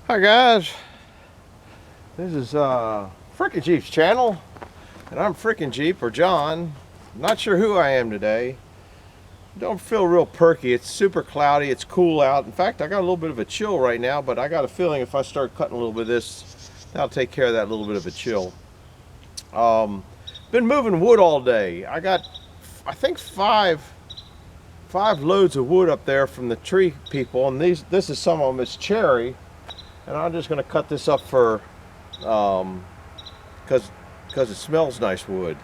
Hi guys, this is Frickin' Jeep's channel, and I'm Frickin' Jeep, or John. Not sure who I am today. Don't feel real perky. It's super cloudy, it's cool out. In fact, I got a little bit of a chill right now, but I got a feeling if I start cutting a little bit of this, that'll take care of that little bit of a chill. Been moving wood all day. I got, I think five loads of wood up there from the tree people, and this is some of them. It's cherry. And I'm just going to cut this up for, because it smells nice wood.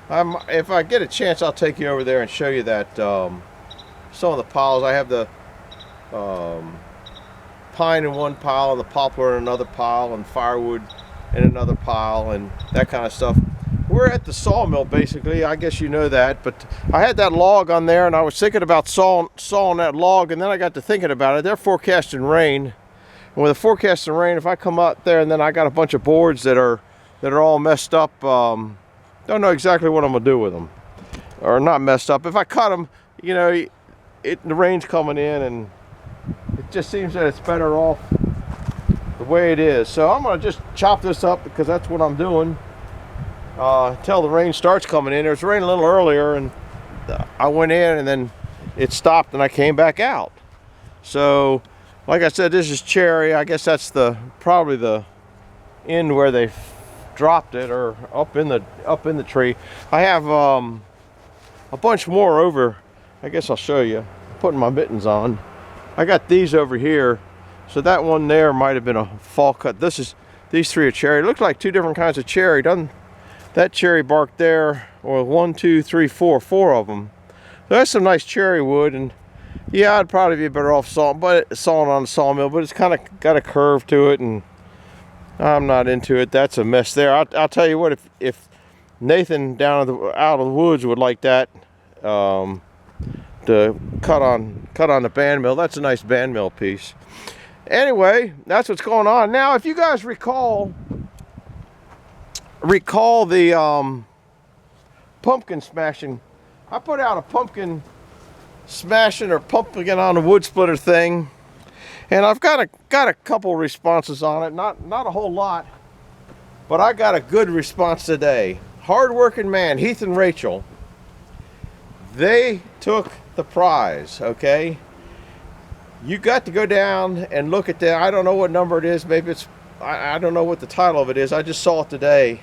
If I get a chance, I'll take you over there and show you that some of the piles. I have the pine in one pile, and the poplar in another pile, and firewood in another pile, and that kind of stuff. We're at the sawmill, basically. I guess you know that, but I had that log on there, and I was thinking about sawing that log, and then I got to thinking about it. They're forecasting rain. And with the forecast of rain, if I come out there and then I got a bunch of boards that are all messed up, don't know exactly what I'm gonna do with them, or not messed up. If I cut them, you know, the rain's coming in, and it just seems that it's better off the way it is. So I'm gonna just chop this up because that's what I'm doing until the rain starts coming in. It was raining a little earlier, and I went in, and then it stopped, and I came back out. So, like I said, this is cherry. I guess that's probably the end where they dropped it, or up in the tree. I have a bunch more over. I guess I'll show you. I'm putting my mittens on. I got these over here. So that one there might have been a fall cut. These three are cherry. It looks like two different kinds of cherry. Doesn't that cherry bark there? Or 1, 2, 3, 4 of them. So that's some nice cherry wood. And yeah, I'd probably be better off sawing on the sawmill, but it's kind of got a curve to it, and I'm not into it. That's a mess there. I'll tell you what, if Nathan down out of the woods would like that to cut on the band mill, that's a nice band mill piece. Anyway, that's what's going on. Now, if you guys recall the pumpkin smashing, I put out a pumpkin smashing or pumping on the wood splitter thing, and I've got a couple responses on it. Not a whole lot, but I got a good response today. Hard-working man, Heath and Rachel, they took the prize. Okay, you got to go down and look at that. I don't know what number it is. Maybe it's, I don't know what the title of it is. I just saw it today,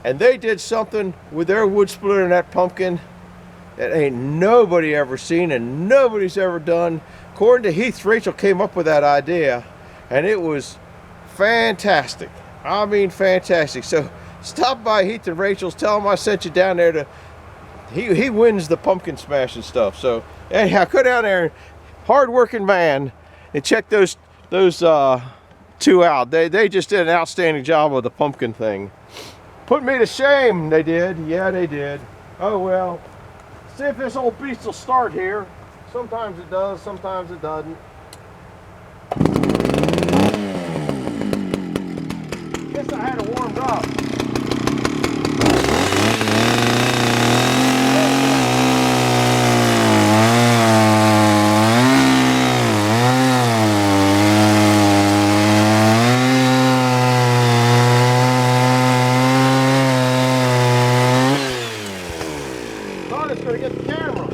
and they did something with their wood splitter and that pumpkin that ain't nobody ever seen and nobody's ever done. According to Heath, Rachel came up with that idea, and it was fantastic. I mean, fantastic. So stop by Heath and Rachel's, tell them I sent you down there he wins the pumpkin smashing stuff. So anyhow, go down there, hard-working man, and check those two out. They just did an outstanding job with the pumpkin thing. Put me to shame, they did. Yeah, they did. Oh well. See if this old beast will start here. Sometimes it does, sometimes it doesn't. Guess I had it warmed up. Thought it's going to get the camera.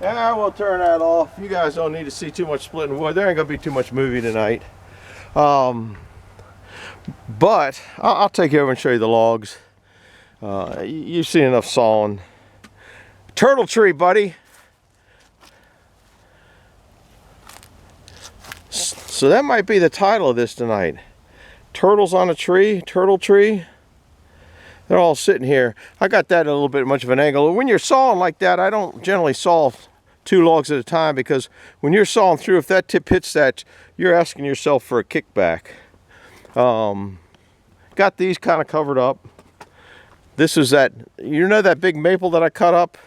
Yeah, we'll turn that off. You guys don't need to see too much splitting wood. There ain't gonna be too much movie tonight. But I'll take you over and show you the logs. You've seen enough sawing. Turtle tree, buddy. So that might be the title of this tonight. Turtles on a tree, turtle tree. They're all sitting here. I got that at a little bit much of an angle. When you're sawing like that, I don't generally saw 2 logs at a time, because when you're sawing through, if that tip hits that, you're asking yourself for a kickback. Got these kind of covered up. This is that, you know, that big maple that I cut up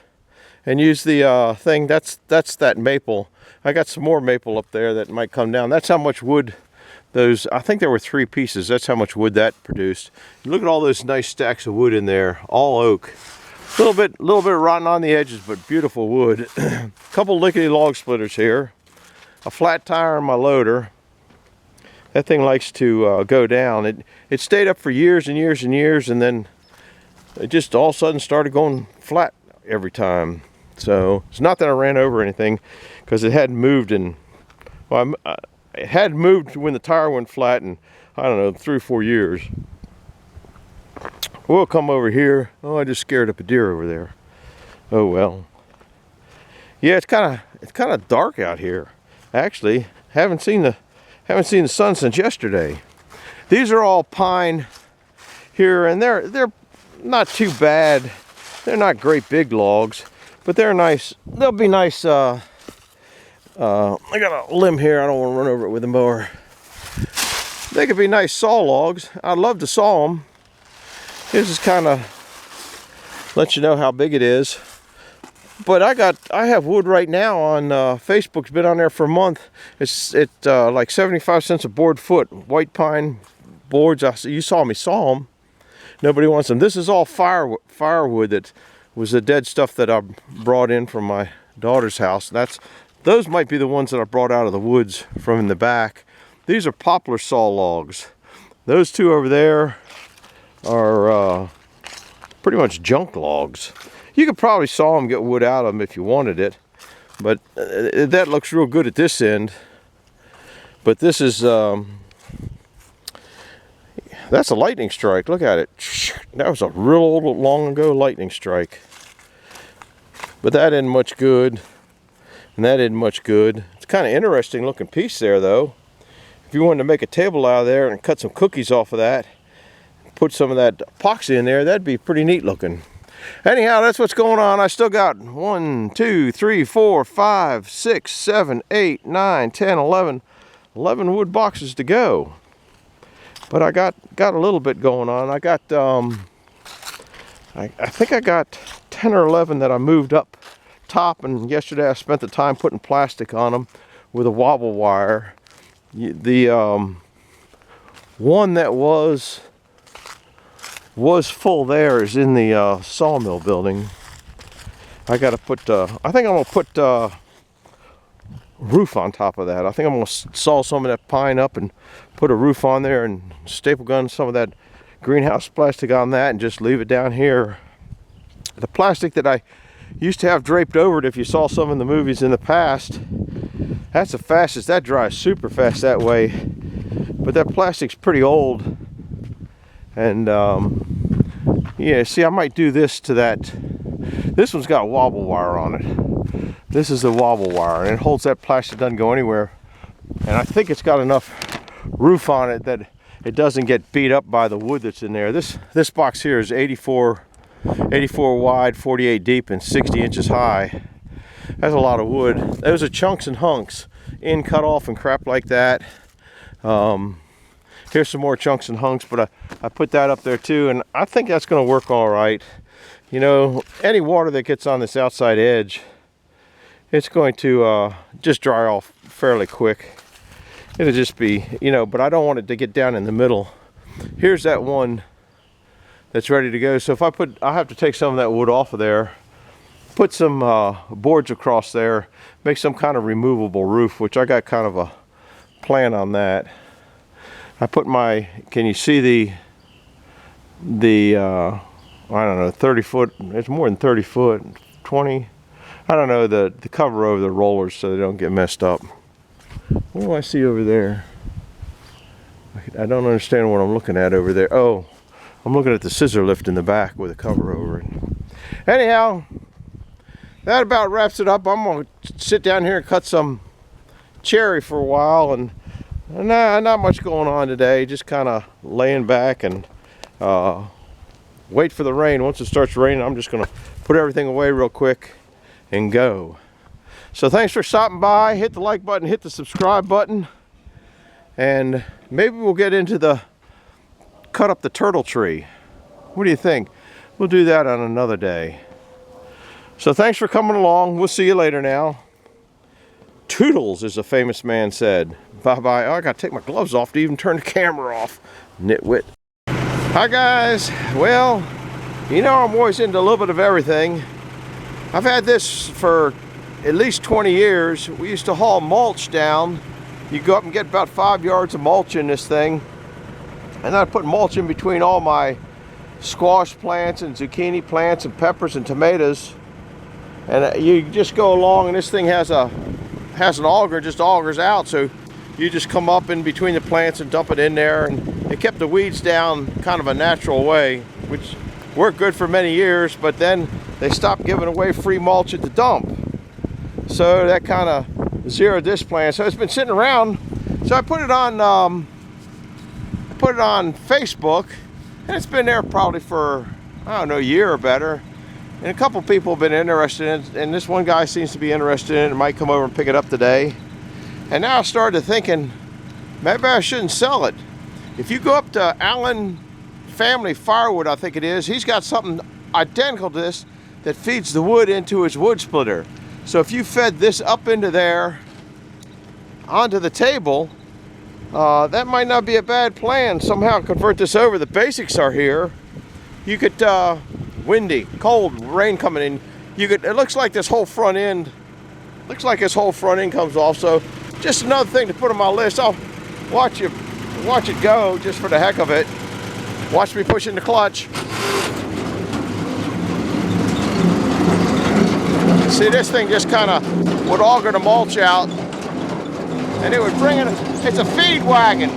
and used the thing, that's that maple. I got some more maple up there that might come down. That's how much wood those, I think there were 3 pieces. That's how much wood that produced. Look at all those nice stacks of wood in there, all oak. A little bit rotten on the edges, but beautiful wood. A couple lickety log splitters here. A flat tire on my loader. That thing likes to go down. It stayed up for years and years and years, and then it just all of a sudden started going flat every time. So it's not that I ran over anything, because it hadn't moved in, well, it had moved when the tire went flat in, I don't know, 3 or 4 years. We'll come over here. Oh, I just scared up a deer over there. Oh well. Yeah, it's kind of dark out here. Actually, haven't seen the sun since yesterday. These are all pine here, and they're not too bad. They're not great big logs, but they're nice. They'll be nice. I got a limb here. I don't want to run over it with a mower. They could be nice saw logs. I'd love to saw them. This is kind of let you know how big it is. But I have wood right now on Facebook. It's been on there for a month. It's like 75 cents a board foot. White pine boards. You saw me saw them. Nobody wants them. This is all firewood that was the dead stuff that I brought in from my daughter's house. Those might be the ones that I brought out of the woods from in the back. These are poplar saw logs. Those 2 over there are pretty much junk logs. You could probably saw them, get wood out of them if you wanted it, but that looks real good at this end. But this is that's a lightning strike. Look at it. That was a real old, long ago lightning strike. But that isn't much good, and that isn't much good. It's kind of interesting looking piece there, though. If you wanted to make a table out of there and cut some cookies off of that, put some of that epoxy in there, that'd be pretty neat looking. Anyhow, that's what's going on. I still got 1, 2, 3, 4, 5, 6, 7, 8, 9, 10, 11 wood boxes to go. But I got a little bit going on. I got I think I got 10 or 11 that I moved up top, and yesterday I spent the time putting plastic on them with a wobble wire. The one that was full there is in the sawmill building. I got to put I think I'm gonna put roof on top of that. I think I'm gonna saw some of that pine up and put a roof on there, and staple gun some of that greenhouse plastic on that, and just leave it down here. The plastic that I used to have draped over it, if you saw some in the movies in the past, that's the fastest. That dries super fast that way. But that plastic's pretty old. And yeah, see, I might do this to that. This one's got wobble wire on it. This is the wobble wire, and it holds that plastic, doesn't go anywhere. And I think it's got enough roof on it that it doesn't get beat up by the wood that's in there. This box here is 84 wide, 48 deep, and 60 inches high. That's a lot of wood. Those are chunks and hunks, in cut off and crap like that. Here's some more chunks and hunks, but I put that up there too, and I think that's going to work all right. You know, any water that gets on this outside edge, it's going to just dry off fairly quick. It'll just be, you know, but I don't want it to get down in the middle. Here's that one that's ready to go. So if I have to take some of that wood off of there, put some boards across there, make some kind of removable roof, which I got kind of a plan on that. I put my, can you see the I don't know, 30 foot, it's more than 30 foot, 20, I don't know, the cover over the rollers so they don't get messed up. What do I see over there? I don't understand what I'm looking at over there. Oh, I'm looking at the scissor lift in the back with a cover over it. Anyhow, that about wraps it up. I'm going to sit down here and cut some cherry for a while, and not much going on today. Just kind of laying back and wait for the rain. Once it starts raining, I'm just going to put everything away real quick and go. So thanks for stopping by. Hit the like button, hit the subscribe button, and maybe we'll get into the cut up the turtle tree. What do you think? We'll do that on another day. So thanks for coming along. We'll see you later now. Toodles, as a famous man said. Bye-bye. Oh, I gotta take my gloves off to even turn the camera off. Nitwit. Hi guys. Well, you know I'm always into a little bit of everything. I've had this for at least 20 years. We used to haul mulch down. You go up and get about 5 yards of mulch in this thing. And I'd put mulch in between all my squash plants and zucchini plants and peppers and tomatoes. And you just go along, and this thing has an auger, just augers out. So you just come up in between the plants and dump it in there. And it kept the weeds down kind of a natural way, which worked good for many years. But then they stopped giving away free mulch at the dump. So that kind of zeroed this plant. So it's been sitting around. So I put it on Facebook, and it's been there probably for, I don't know, a year or better. And a couple people have been interested in it, and this one guy seems to be interested in it and might come over and pick it up today. And now I started thinking, maybe I shouldn't sell it. If you go up to Allen Family Firewood, I think it is, he's got something identical to this that feeds the wood into his wood splitter. So if you fed this up into there, onto the table, that might not be a bad plan. Somehow convert this over. The basics are here. You could, windy, cold, rain coming in. You could, it looks like this whole front end comes off. So just another thing to put on my list. I'll watch it go just for the heck of it. Watch me pushing the clutch. See, this thing just kind of would auger the mulch out, and it would bring it. It's a feed wagon,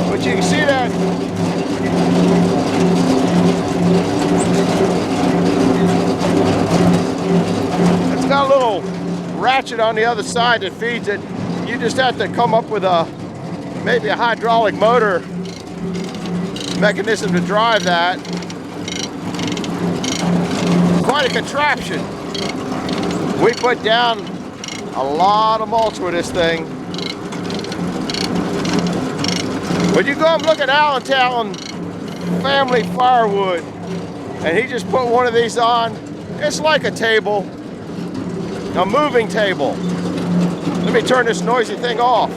but you can see that it's got a little ratchet on the other side that feeds it. You just have to come up with maybe a hydraulic motor mechanism to drive that. Quite a contraption. We put down a lot of mulch with this thing. But you go and look at Allentown Family Firewood, and he just put one of these on. It's like a table, a moving table. Let me turn this noisy thing off.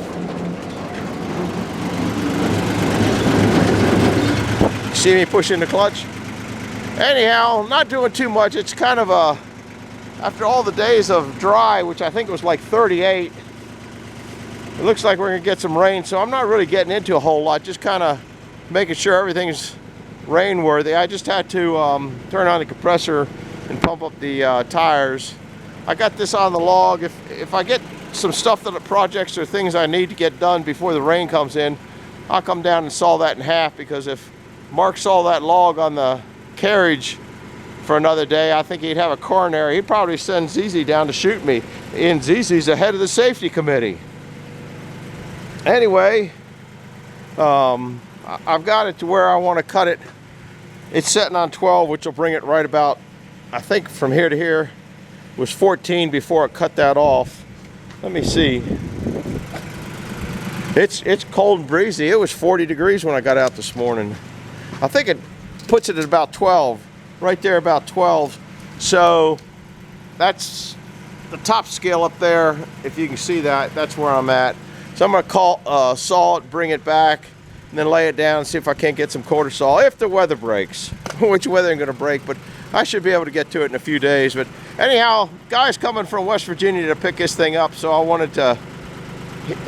See me pushing the clutch? Anyhow, not doing too much. It's kind of after all the days of dry, which I think it was like 38, it looks like we're gonna get some rain, so I'm not really getting into a whole lot, just kind of making sure everything's rain worthy. I just had to turn on the compressor and pump up the tires. I got this on the log. If I get some stuff that projects or things I need to get done before the rain comes in, I'll come down and saw that in half, because if Mark saw that log on the carriage for another day, I think he'd have a coronary. He'd probably send ZZ down to shoot me. And ZZ's the head of the safety committee. Anyway, I've got it to where I want to cut it. It's setting on 12, which will bring it right about, I think from here to here was 14 before it cut that off. Let me see. It's cold and breezy. It was 40 degrees when I got out this morning. I think it puts it at about 12. Right there, about 12. So that's the top scale up there. If you can see that, that's where I'm at. So I'm gonna saw it, bring it back, and then lay it down and see if I can't get some quarter saw if the weather breaks. Which weather ain't gonna break, but I should be able to get to it in a few days. But anyhow, guy's coming from West Virginia to pick this thing up, so I wanted to,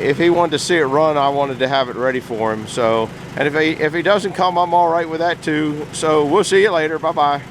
if he wanted to see it run, I wanted to have it ready for him. So, and if he doesn't come, I'm all right with that too. So we'll see you later. Bye-bye.